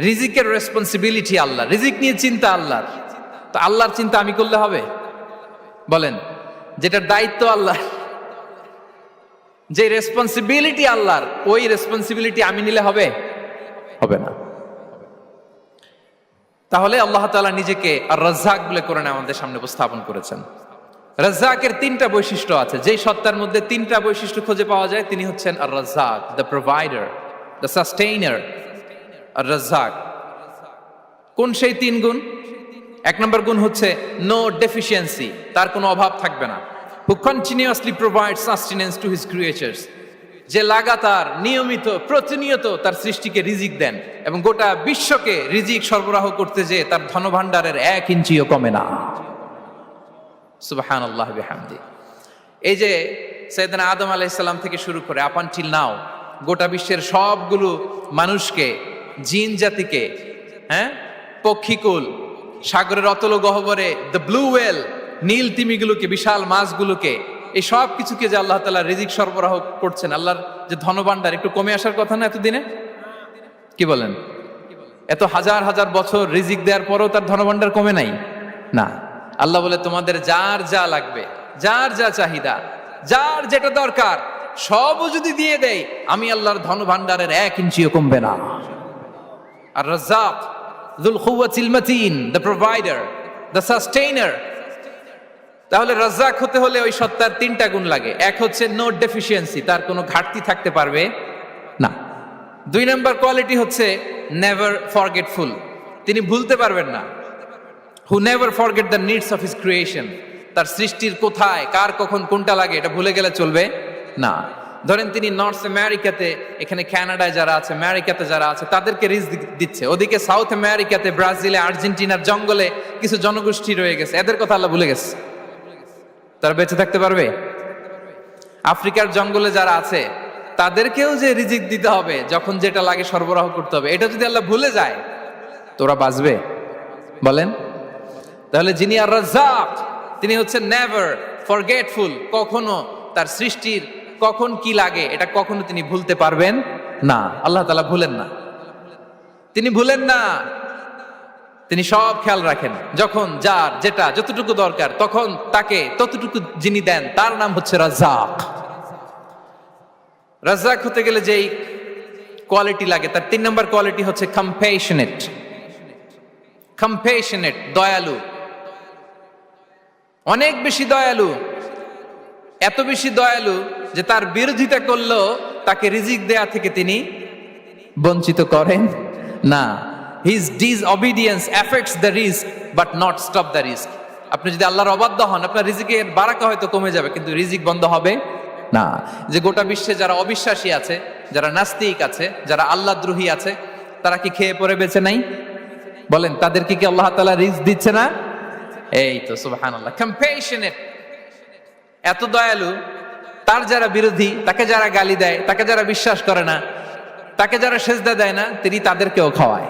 রিজিকের রেসপন্সিবিলিটি আল্লাহ, রিজিক নিয়ে চিন্তা আল্লাহর। তো আল্লাহর চিন্তা আমি করলে হবে? বলেন, যেটার দায়িত্ব আল্লাহ, যে রেসপন্সিবিলিটি আল্লাহর, ওই রেসপন্সিবিলিটি আমি নিলে হবে? হবে না। তাহলে আল্লাহ তাআলা নিজেকে আর রাজ্জাক বলে কোরআনে আমাদের সামনে উপস্থাপন করেছেন। রাজ্জাকের তিনটা বৈশিষ্ট্য আছে, যেই সত্তার মধ্যে তিনটা বৈশিষ্ট্য খুঁজে পাওয়া যায় তিনি হচ্ছেন আর রাজ্জাক, দ্য প্রোভাইডার, দ্য সাস্টেইনার। আর রাজ্জাক কোন সেই তিন গুণ? এক নম্বর গুণ হচ্ছে নো ডেফিসিয়েন্সি, তার কোনো অভাব থাকবে না। হু continuously provide sustenance to his creatures, যে লাগাতার নিয়মিত প্রতিনিয়ত তার সৃষ্টিকে রিজিক দেন এবং গোটা বিশ্বকে রিজিক সরবরাহ করতে যে তার ধনভাণ্ডারের 1 ইঞ্চিও কমে না। সুবহানাল্লাহ বিহামদি। এই যে সাইয়েদনা আদম আলাইহিস সালাম থেকে শুরু করে আপ আনটিল নাও গোটা বিশ্বের সবগুলো মানুষকে, জিন জাতিকে, পক্ষীকুল, সাগরের অতল গহ্বরে দ্য ব্লু ওয়েল, নীল তিমিগুলোকে, বিশাল মাছগুলোকে, এই সব কিছুকে যে আল্লাহ তাআলা রিজিক সরবরাহ করছেন, আল্লাহর যে ধনভাণ্ডার একটু কমে আসার কথা না এতদিনে? কি বলেন? এত হাজার হাজার বছর রিজিক দেওয়ার পরেও তার ধনভাণ্ডার কমে নাই না। আল্লাহ বলে তোমাদের যার যা লাগবে, যার যা চাহিদা, যার যেটা দরকার সবও যদি দিয়ে দেই, আমি আল্লাহর ধনভাণ্ডারের 1 ইঞ্চিও কমবে না। আর Razzak যুল কুওয়াতিল মাতিন, the provider, the sustainer. তাহলে রাজ্জাক হতে হলে ওই সত্তার তিনটা গুণ লাগে। এক হচ্ছে নো ডেফিসিয়েন্সি, তার কোনো ঘাটতি থাকতে পারবে না। 2 নম্বর কোয়ালিটি হচ্ছে নেভার ফরগেটফুল, তিনি ভুলতে পারবেন না। Who never forget the needs of his creation, তার সৃষ্টির কোথায় কার কখন কোনটা লাগে এটা ভুলে গেলে চলবে না। ধরেন তিনি নর্থ আমেরিকাতে, এখানে কানাডায় যারা আছে, আমেরিকাতে যারা আছে, তাদেরকে রিজিক দিচ্ছে। ওদিকে সাউথ আমেরিকাতে, ব্রাজিলে, আর্জেন্টিনার জঙ্গলে কিছু জনগোষ্ঠী রয়ে গেছে, এদের কথা আল্লাহ ভুলে গেছে। তারা বেঁচে থাকতে পারবে? আফ্রিকার জঙ্গলে যারা আছে তাদেরকেও যে রিজিক দিতে হবে, যখন যেটা লাগে সরবরাহ করতে হবে, এটা যদি আল্লাহ ভুলে যায় তোরা বাঁচবে? বলেন। তাহলে যিনি আর রাজ্জাক তিনি হচ্ছেন নেভার ফরগেটফুল, কখনো তার সৃষ্টির কখন কি লাগে এটা কখনো তিনি ভুলতে পারবেন না। আল্লাহ তাআলা ভুলেন না, তিনি ভুলেন না, তিনি সব খেয়াল রাখেন। যখন যার যেটা যতটুকু দরকার তখন তাকে ততটুকু যিনি দেন তার নাম হচ্ছে রাজ্জাক। রাজ্জাক হতে গেলে যেই কোয়ালিটি লাগে তার 3 নম্বর কোয়ালিটি হচ্ছে কম্প্যাশনেট। কম্প্যাশনেট, দয়ালু, অনেক বেশি দয়ালু। এত বেশি দয়ালু যে তার বিরোধিতা করলেও তাকে রিজিক দেয়া থেকে তিনি বঞ্চিত করেন না। His disobedience affects the risk but not stop the risk. আপনি যদি আল্লাহর অবাধ্য হন, আপনার রিজিকের বারাকা হয়তো কমে যাবে কিন্তু রিজিক বন্ধ হবে না। যে গোটা বিশ্বে যারা অবিশ্বাসী আছে, যারা নাস্তিক আছে, যারা আল্লাহদ্রোহী আছে, তারা কি খেয়ে পরে বেঁচে নাই? বলেন, তাদেরকে কি আল্লাহ তাআলা রিজিক দিচ্ছে না? এই তো সুবহানাল্লাহ। কম্প্যাশনেট, এত দয়ালু, তার যারা বিরোধী, তাকে যারা গালি দেয়, তাকে যারা বিশ্বাস করে না, তাকে যারা সেজদা দেয় না, তিনি তাদেরকেও খাওয়ায়,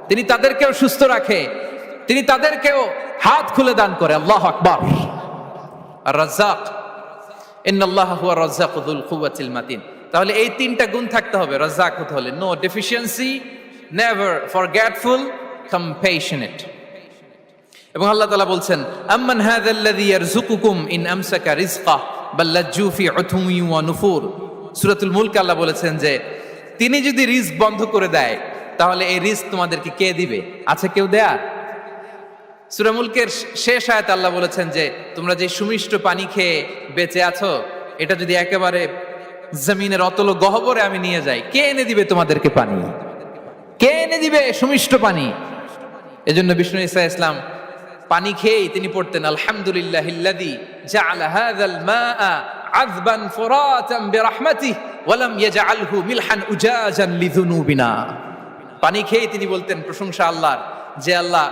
তিনি তাদেরকেও সুস্থ রাখে, তিনি তাদেরকেও হাত খুলে দান করে। আল্লাহু আকবার। আর রাজ্জাক, ইন্নাল্লাহা হুয়া রাজ্জাকু যুল কুওয়াতিল মাতিন। তাহলে এই তিনটা গুণ থাকতে হবে রাজ্জাক হতে হলে: no deficiency, never forgetful, compassionate. এবং আল্লাহ তাআলা বলছেন, আম্মান হাযাল্লাযী ইয়ারযুকুকুম ইন আমসাকা রিজকাহ বাল লাজ্জু ফি উতুওয়ি ওয়া নুফুর। সূরাতুল মুলক আল্লাহ বলেছেন যে তিনি যদি রিজক বন্ধ করে দেয় তাহলে এই রিজক তোমাদেরকে কে দিবে? আছে কেউ দেয়ার? সূরা মুলকের শেষ আয়াতে আল্লাহ বলেছেন যে তোমরা যে সুমিষ্ট পানি খেয়ে বেঁচে আছো, এটা যদি একেবারে জমিনের অতল গহ্বরে আমি নিয়ে যাই, কে এনে দিবে তোমাদেরকে পানি? কে এনে দিবে সুমিষ্ট পানি? এজন্য বিষ্ণু ঈসা ইসলাম পানি খেয়েই তিনি পড়তেন, আলহামদুলিল্লাহিল্লাযী জাআলা হাযাল মাআ আযবান ফুরাতান বিরাহমাতিহি ওয়া লাম ইয়াজআলহু মিলহান উজাজান লিযুনুবিনা। পানি খেয়েই তিনি বলতেন প্রশংসা আল্লাহর, যে আল্লাহ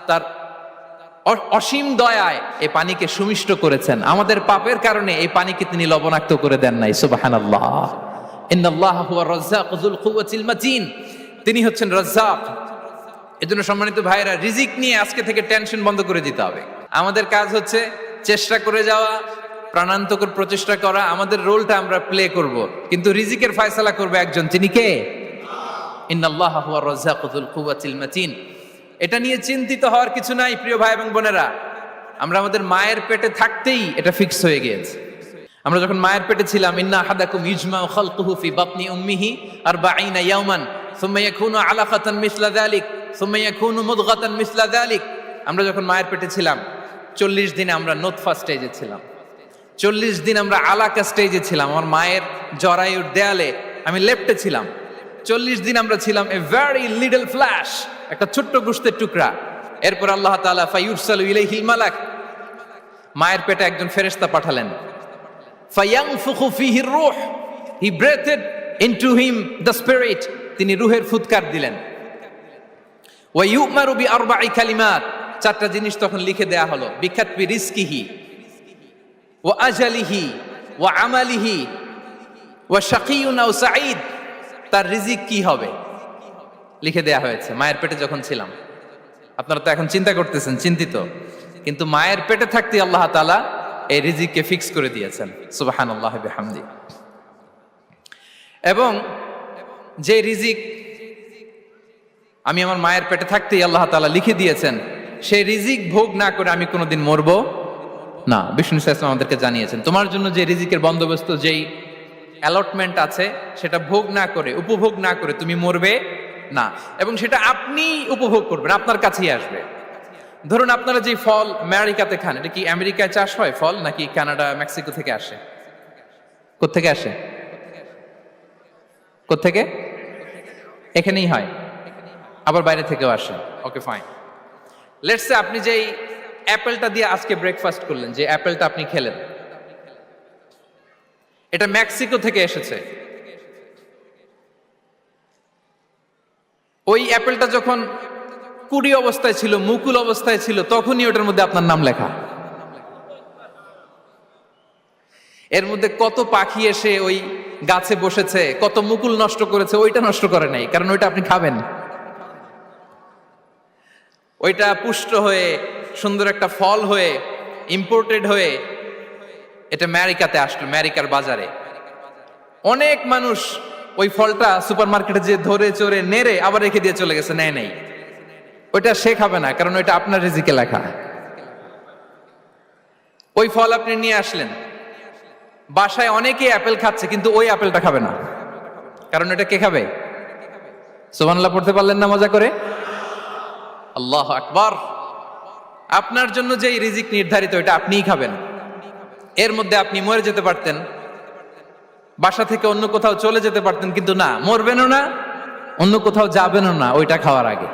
তার অসীম দয়ায় এই পানিকে সুমিষ্ট করেছেন, আমাদের পাপের কারণে এই পানিকে তিনি লবণাক্ত করে দেন নাই। সুবহানাল্লাহ। ইন্নাল্লাহা হুয়া রাজ্জাকু যুল কুওয়াতিল মাতিন, তিনি হচ্ছেন রাজ্জাক। এজন্য সম্মানিত ভাইরা, রিজিক নিয়ে আজকে থেকে টেনশন বন্ধ করে দিতে হবে। আমাদের কাজ হচ্ছে চেষ্টা করে যাওয়া, প্রাণান্তকর প্রচেষ্টা করা, আমাদের রোলটা আমরা প্লে করব, কিন্তু রিজিকের ফয়সালা করবে একজন। তিনি কে? ইন্নাল্লাহা হুয়ার রাজ্জাকু যুল কুওয়াতিল মাতিন। এটা নিয়ে চিন্তিত হওয়ার কিছু নাই প্রিয় ভাই এবং বোনেরা। আমরা আমাদের মায়ের পেটে থাকতেই এটা ফিক্স হয়ে গিয়েছে। আমরা যখন মায়ের পেটে ছিলাম, ইন্না আহাদাকুম ইজমাউ খালকুহু ফি বাতনি উম্মিহি 40 ইয়াওমান সুম্মা ইয়াকুনু আলাকাতান মিসলা যালিক সুম্মা ইয়াকুনু মুদগাতান মিসলা যালিক। আমরা যখন মায়ের পেটে ছিলাম 40 দিন আমরা নুতফা স্টেজে ছিলাম, 40 দিন আমরা আলাকা স্টেজে ছিলাম। আমার মায়ের জরায়ুর দেয়ালে আমি লেপ্টে ছিলাম। 40 দিন আমরা ছিলাম এ ভেরি লিটল ফ্ল্যাশ, একটা ছোট্ট গোশতের টুকরা। এরপর আল্লাহ তাআলা ফায়ুরসালু ইলাইহিল মালাক, মায়ের পেটে একজন ফেরেশতা পাঠালেন। ফায়ানফুখু ফিহির রূহ, he breathed into him the spirit, তিনি রূহের ফুৎকার দিলেন। ওয়া ইউমারু বিআরবা'i কালিমাত, 4টা জিনিস তখন লিখে দেয়া হলো। বিকাতবি রিজকিহি ওয়া আজালিহি ওয়া আমালিহি ওয়া শাকিয়ুন আও সাঈদ, তার রিজিক কি হবে লিখে দেয়া হয়েছে মায়ের পেটে যখন ছিলাম। আপনারা তো এখন চিন্তা করতেছেন, চিন্তিত, কিন্তু মায়ের পেটে থাকতে আল্লাহ তাআলা এই রিজিককে ফিক্স করে দিয়েছেন। সুবহানাল্লাহ বিহামদি। এবং যে রিজিক আমি আমার মায়ের পেটে থাকতেই আল্লাহ তাআলা লিখে দিয়েছেন, সেই রিজিক ভোগ না করে আমি কোনোদিন মরবো না। বিষ্ণু ইসলাম আমাদেরকে জানিয়েছেন, তোমার জন্য যে রিজিকের বন্দোবস্ত, যেই অ্যালটমেন্ট আছে, সেটা ভোগ না করে, উপভোগ না করে তুমি মরবে না। এবং সেটা আপনি উপভোগ করবেন, আপনার কাছেই আসবে। ধরুন আপনারা যে ফল আমেরিকাতে খান, এটা কি আমেরিকায় চাষ হয় ফল, নাকি কানাডা মেক্সিকো থেকে আসে? কোত্থেকে আসে? কোত্থেকে? এখানেই হয়, আবার বাইরে থেকেও আসে। Okay fine. লেটস সে আপনি যেই অ্যাপেলটা দিয়ে আজকে ব্রেকফাস্ট করলেন, যে অ্যাপেলটা আপনি খেলেন, এটা মেক্সিকো থেকে এসেছে। ওই অ্যাপেলটা যখন কুড়ি অবস্থায় ছিল, মুকুল অবস্থায় ছিল, তখনই ওটার মধ্যে আপনার নাম লেখা। এর মধ্যে কত পাখি এসে ওই গাছে বসেছে, কত মুকুল নষ্ট করেছে, ওইটা নষ্ট করে নাই, কারণ ওইটা আপনি খাবেন। ওইটা পুষ্ট হয়ে সুন্দর একটা ফল হয়ে ইম্পোর্টেড হয়ে এটা আমেরিকাতে আসলো, আমেরিকার বাজারে। অনেক মানুষ ওই ফলটা সুপার মার্কেটে যে ধরে চড়ে নেড়ে আবার রেখে দিয়ে চলে গেছে, নেয় নেই। ওইটা সে খাবে না, কারণ ওইটা আপনার রিজিকে লেখা। ওই ফল আপনি নিয়ে আসলেন, বাসায় অনেকেই অ্যাপেল খাচ্ছে, কিন্তু ওই অ্যাপেলটা খাবে না, কারণ এটা কে খাবে? সুবহানাল্লাহ পড়তে পারলেন না মজা করে? আল্লাহু আকবার। আপনার জন্য যে রিজিক নির্ধারিত, এটা আপনিই খাবেন। এর মধ্যে আপনি মরে যেতে পারতেন, বাসা থেকে অন্য কোথাও চলে যেতে পারতেন, কিন্তু না, মরবেনও না, অন্য কোথাও যাবেনও না ওইটা খাওয়ার আগে।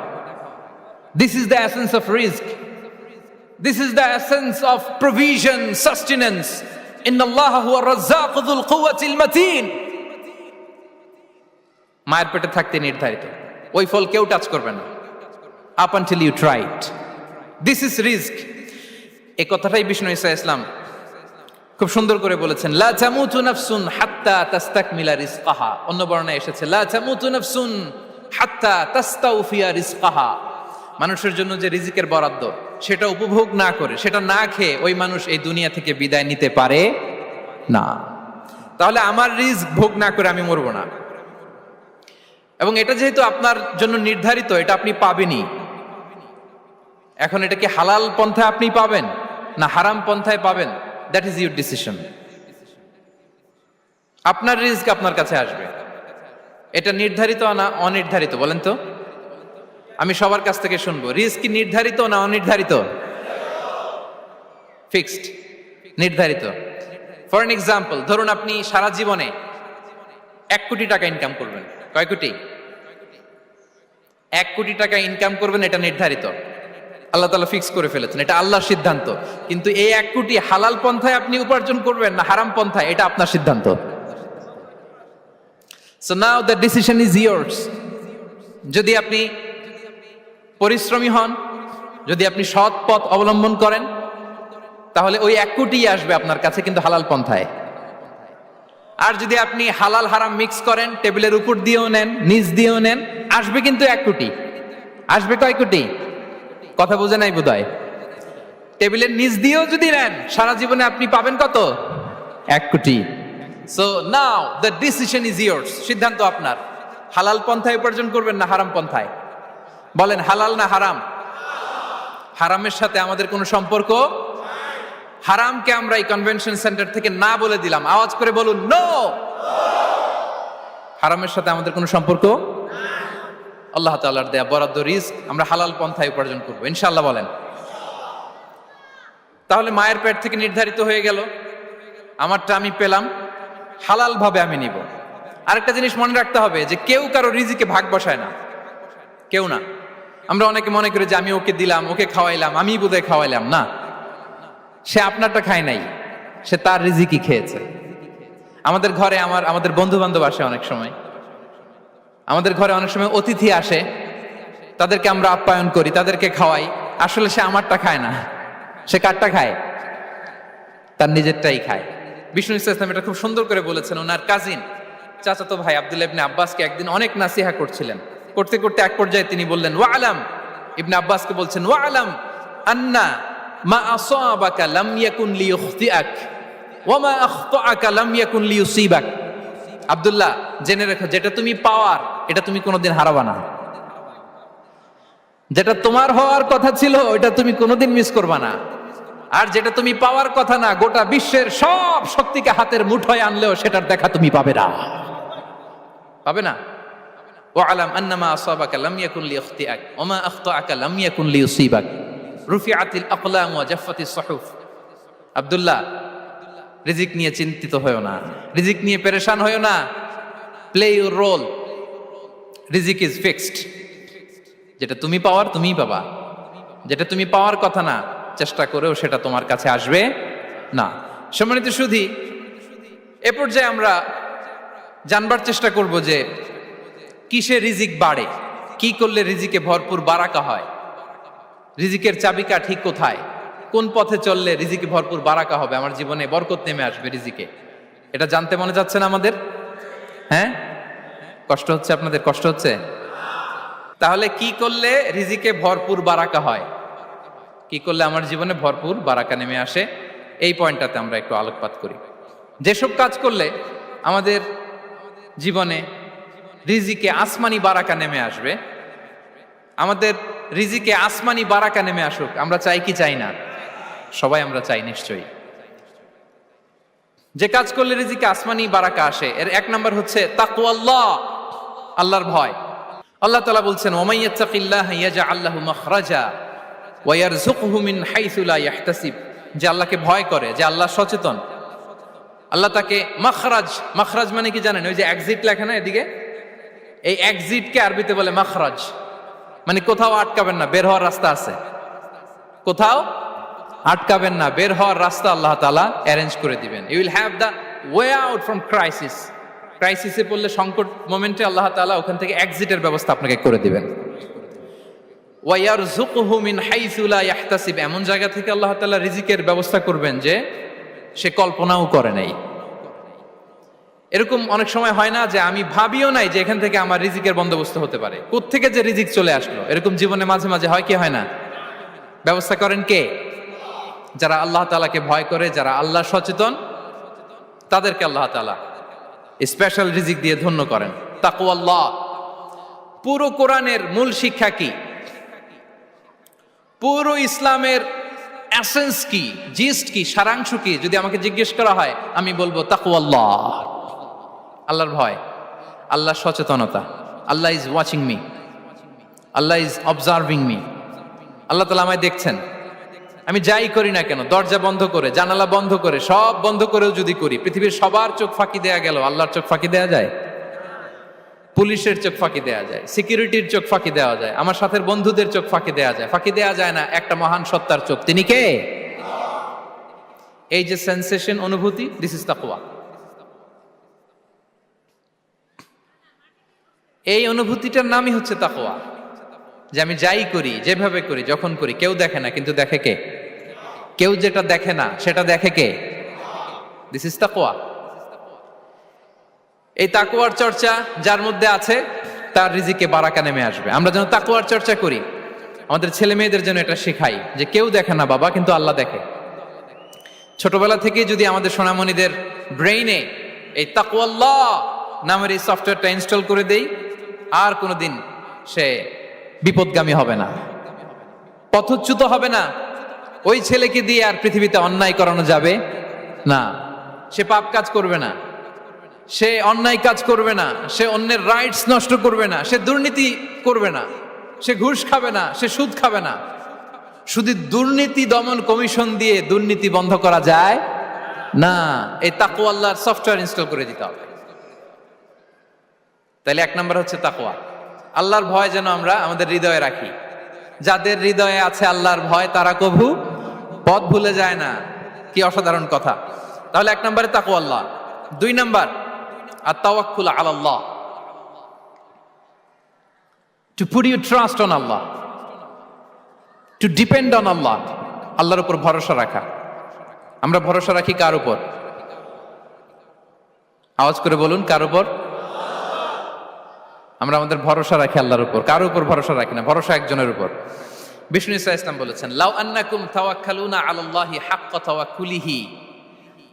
This is the essence of risk. This is the essence of provision, sustenance. Innallaha huwa ar-razzaqu dhul quwwatil matin. মায়ের পেটে থাকতে নির্ধারিত, ওই ফল কেউ টাচ করবে না up until you try it. This is risk. এই কথাটাই বিষ্ণু ঈসা ইসলাম খুব সুন্দর করে বলেছেন, লা তামুতু নাফসুন হাত্তা তাস্তাকমিলা রিজকাহা। অন্য বর্ণনায় এসেছে লা তামুতু নাফসুন হাত্তা তাস্তাউফিয়া রিজকাহা। মানুষের জন্য যে রিজিকের বরাদ্দ, সেটা উপভোগ না করে, সেটা না খেয়ে ওই মানুষ এই দুনিয়া থেকে বিদায় নিতে পারে না। তাহলে আমার রিজিক ভোগ না করে আমি মরবো না। এবং এটা যেহেতু আপনার জন্য নির্ধারিত, এটা আপনি পাবেনই। এখন এটা কি হালাল পন্থায় আপনি পাবেন না হারাম পন্থায় পাবেন, দ্যাট ইজ ইউর ডিসিশন। আপনার রিজিক আপনার কাছে আসবে। এটা নির্ধারিত না অনির্ধারিত বলেন তো? আমি সবার কাছ থেকে শুনবো, রিজিক কি নির্ধারিত না অনির্ধারিত? ফিক্সড, নির্ধারিত। ফর এন এক্সাম্পল, ধরুন আপনি সারা জীবনে 1 কোটি টাকা ইনকাম করবেন। কয় কোটি? 1 কোটি টাকা ইনকাম করবেন, এটা নির্ধারিত, আল্লাহ তাআলা ফিক্স করে ফেলেছেন, এটা আল্লাহর সিদ্ধান্ত। কিন্তু এই 1 কোটি হালাল পন্থায় আপনি উপার্জন করবেন না হারাম পন্থায়, এটা আপনার সিদ্ধান্ত। So now the decision is years. যদি আপনি পরিশ্রমী হন, যদি আপনি সৎ পথ অবলম্বন করেন, তাহলে ওই 1 কোটি আসবে আপনার কাছে, কিন্তু হালাল পন্থায়। আর যদি আপনি হালাল হারাম মিক্স করেন, টেবিলের উপর দিয়েও নেন, নিচ দিয়েও নেন, আসবে কিন্তু 1 কোটি। আসবে কয় কোটি? কথা বোঝে নাই বোধহয়। টেবিলের নিচ দিয়েও যদি নেন, সারা জীবনে আপনি পাবেন কত? 1 কোটি। So now the decision is years. সিদ্ধান্ত আপনার। হালাল পন্থায় উপার্জন করবেন না হারাম পন্থায়? বলেন হালাল না হারাম? হারামের সাথে আমাদের কোনো সম্পর্ক? হারামকে আমরা এই কনভেনশন সেন্টার থেকে না বলে দিলাম, আওয়াজ করে বলুন নো। হারামের সাথে আমাদের কোনো সম্পর্ক? আল্লাহ তাআলার দেয়া বরাদ্দ রিস্ক আমরা হালাল পন্থায় উপার্জন করবো ইনশাআল্লাহ। বলেন। তাহলে মায়ের পেট থেকে নির্ধারিত হয়ে গেল, আমারটা আমি পেলাম, হালাল ভাবে আমি নিব। আরেকটা জিনিস মনে রাখতে হবে যে কেউ কারো রিজিকে ভাগ বসায় না, কেউ না। আমরা অনেকে মনে করি যে আমি ওকে দিলাম, ওকে খাওয়াইলাম, আমি বোধহয় খাওয়াইলাম। না, সে আপনারটা খায় নাই, সে তার রিজিকই খেয়েছে। আমাদের ঘরে আমাদের বন্ধু বান্ধব আসে অনেক সময়, আমাদের ঘরে অনেক সময় অতিথি আসে, তাদেরকে আমরা আপ্যায়ন করি, তাদেরকে খাওয়াই। আসলে সে আমারটা খায় না, সে কারটা খায়? তার নিজেরটাই খায়। বিষ্ণু ইসলাম এটা খুব সুন্দর করে বলেছেন। ওনার কাজিন চাচাতো ভাই আব্দুল্লাহ ইবনে আব্বাসকে একদিন অনেক নাসিহা করছিলেন। করতে করতে এক পর্যায়ে তিনি বললেন, ওয়া আলাম, ইবনে আব্বাসকে বলছেন, ওয়া আলাম আন্না মা আসাবাকা লাম ইয়াকুন লিইখতিআক ওয়া মা আখতাআকা লাম ইয়াকুন লিইউসিবাক। আব্দুল্লাহ, জেনে রেখো, যেটা তুমি পাওয়ার এটা তুমি কোনোদিন হারাবা না। যেটা তোমার হওয়ার কথা ছিল ওটা তুমি কোনোদিন মিস করবা না। আর যেটা তুমি পাওয়ার কথা না, গোটা বিশ্বের সব শক্তিকে হাতের মুঠোয় আনলেও সেটার দেখা তুমি পাবে না, পাবে না। ওয়া আলাম আন্নামা আসাবাকা লাম ইয়াকুন লিইখতিআক ওয়া মা আখতাআকা লাম ইয়াকুন লিইউসিবাক রুফিআতিল আকলাম ওয়া জাফফাতিস সুহুফ। আব্দুল্লাহ, রিজিক নিয়ে চিন্তিত হয়ো না, রিজিক নিয়ে পেরেশান হয়ো না। প্লে ইউর রোল, রিজিক ইজ ফিক্সড। যেটা তুমি পাওয়ার তুমিই পাবা, যেটা তুমি পাওয়ার কথা না চেষ্টা করেও সেটা তোমার কাছে আসবে না। সম্মানিত সুধী, এ পর্যায়ে আমরা জানবার চেষ্টা করব যে কিসে রিজিক বাড়ে, কি করলে রিজিকে ভরপুর বারাকা হয়, রিজিকের চাবিকা ঠিক কোথায়, কোন পথে চললে রিজিকে ভরপুর বারাকা হবে, আমার জীবনে বরকত নেমে আসবে রিজিকে। এটা জানতে মনে যাচ্ছে না আমাদের? হ্যাঁ, কষ্ট হচ্ছে আপনাদের? কষ্ট হচ্ছে? তাহলে কি করলে রিজিকে ভরপুর বারাকা হয়, কি করলে আমার জীবনে ভরপুর বারাকা নেমে আসে, এই পয়েন্টটাতে আমরা একটু আলোকপাত করি। যেসব কাজ করলে আমাদের জীবনে রিজিকে আসমানি বারাকা নেমে আসবে, আমাদের রিজিকে আসমানি বারাকা নেমে আসুক, আমরা চাই কি চাই না? সবাই আমরা চাই নিশ্চয়ই। যে কাজ করলে রিজিকে আসমানি বারাকা আসে, এর এক নাম্বার হচ্ছে তাকওয়াল্লাহ, আল্লাহর ভয়। আল্লাহ তাআলা বলছেন, ওয়া ইয়াত্তাকিল্লাহা ইয়াজআল লাহু মাখরাজা ওয়া ইয়ারযুকহু মিন হাইসু লা ইয়াহতাসিব। যে আল্লাহকে ভয় করে, যে আল্লাহ সচেতন, আল্লাহ তাকে মাখরাজ, মাখরাজ মানে কি জানেন? ওই যে এক্সিট লেখা না এদিকে, এই এক্সিটকে আরবিতে বলে মাখরাজ, মানে কোথাও আটকাবেন না, বের হওয়ার রাস্তা আছে, কোথাও আটকাবেন না, বের হওয়ার রাস্তা আল্লাহ তাআলা অ্যারেঞ্জ করে দিবেন। You will have the way out from crisis. ক্রাইসিসে পড়লে, সংকট মোমেন্টে আল্লাহ তাআলা ওখান থেকে এক্সিটের ব্যবস্থা আপনাকে করে দিবেন। ওয়া ইয়ারযুকহু মিন হাইসু লা ইয়াহতাসিব, এমন জায়গা থেকে আল্লাহ তাআলা রিজিকের ব্যবস্থা করবেন যে সে কল্পনাও করে নাই। এরকম অনেক সময় হয় না যে আমি ভাবিও নাই যে এখান থেকে আমার রিজিকের বন্দোবস্ত হতে পারে, কোত্থেকে যে রিজিক চলে আসলো, এরকম জীবনে মাঝে মাঝে হয় কি হয় না? ব্যবস্থা করেন কে? যারা আল্লাহ তাআলাকে ভয় করে, যারা আল্লাহ সচেতন, তাদেরকে আল্লাহ তাআলা স্পেশাল রিজিক দিয়ে ধন্য করেন। তাকওয়াল্লাহ। পুরো কোরআনের মূল শিক্ষা কি? পুরো ইসলামের এসেন্স কি, জিস্ট কি, সারাংশ কি যদি আমাকে জিজ্ঞেস করা হয়, আমি বলবো তাকওয়াল্লাহ, আল্লাহর ভয়, আল্লাহর সচেতনতা। Allah is watching me, Allah is observing me. আল্লাহ তাআলা আমায় দেখছেন, আমি যাই করি না কেন, দরজা বন্ধ করে, জানালা বন্ধ করে, সব বন্ধ করেও যদি করি, পৃথিবীর সবার চোখ ফাঁকি দেয়া গেল, আল্লাহর চোখ ফাঁকি দেয়া যায়? পুলিশের চোখ ফাঁকি দেয়া যায়, সিকিউরিটির চোখ ফাঁকি দেওয়া যায়, আমার সাথের বন্ধুদের চোখ ফাঁকি দেয়া যায়, ফাঁকি দেয়া যায় না একটা মহান সত্তার চোখ। তিনি কে? এই যে সেন্সেশন, অনুভূতি, দিস ইজ তাকওয়া। এই অনুভূতিটার নামই হচ্ছে তাকওয়া, যে আমি যাই করি, যেভাবে করি, যখন করি, কেউ দেখে না, কিন্তু দেখে কে? কেউ যেটা দেখে না সেটা দেখে কে? দিস ইজ তাকওয়া। এই তাকওয়ার চর্চা যার মধ্যে আছে, তার রিজিকে বারাকা নেমে আসবে। আমরা যেন তাকওয়ার চর্চা করি, আমাদের ছেলে মেয়েদের জন্য এটা শেখাই যে কেউ দেখে না বাবা, কিন্তু আল্লাহ দেখে। ছোটবেলা থেকে যদি আমাদের সোনামণিদের ব্রেইনে এই তাকওয়াল্লাহ নামের এই সফটওয়্যারটা ইনস্টল করে দেই, আর কোনোদিন সে বিপদগামী হবে না, পথচ্যুত হবে না। ওই ছেলেকে দিয়ে আর পৃথিবীতে অন্যায় করানো যাবে না। সে পাপ কাজ করবে না, সে অন্যায় কাজ করবে না, সে অন্যের রাইটস নষ্ট করবে না, সে দুর্নীতি করবে না, সে ঘুষ খাবে না, সে সুদ খাবে না। শুধু দুর্নীতি দমন কমিশন দিয়ে দুর্নীতি বন্ধ করা যায় না। এই তাকওয়া আল্লাহর সফটওয়্যার ইনস্টল করে দিতে হবে। তাহলে এক নম্বর হচ্ছে তাকওয়া। আল্লাহর ভয় যেন আমরা আমাদের হৃদয়ে রাখি। যাদের হৃদয়ে আছে আল্লাহর ভয় তারা কভু পথ ভুলে যায় না। কি অসাধারণ কথা। তাহলে এক নম্বরে তাকওয়া আল্লাহ। দুই নম্বর আত-তাওয়াক্কুল আলাল্লাহ, to put your trust on Allah, to depend on Allah. আল্লাহর উপর ভরসা রাখা। আমরা ভরসা রাখি কার উপর? আওয়াজ করে বলুন, কার উপর? আমরা আমাদের ভরসা রাখি আল্লাহর উপর, কার উপর ভরসা রাখি না। ভরসা একজনের উপর। বিষ্ণু ইসা ইসলাম বলেছেন, লাউ আন্নাকুম তাওয়াক্কালুনা আলাল্লাহি হাক্কা তাওয়াক্কুলিহি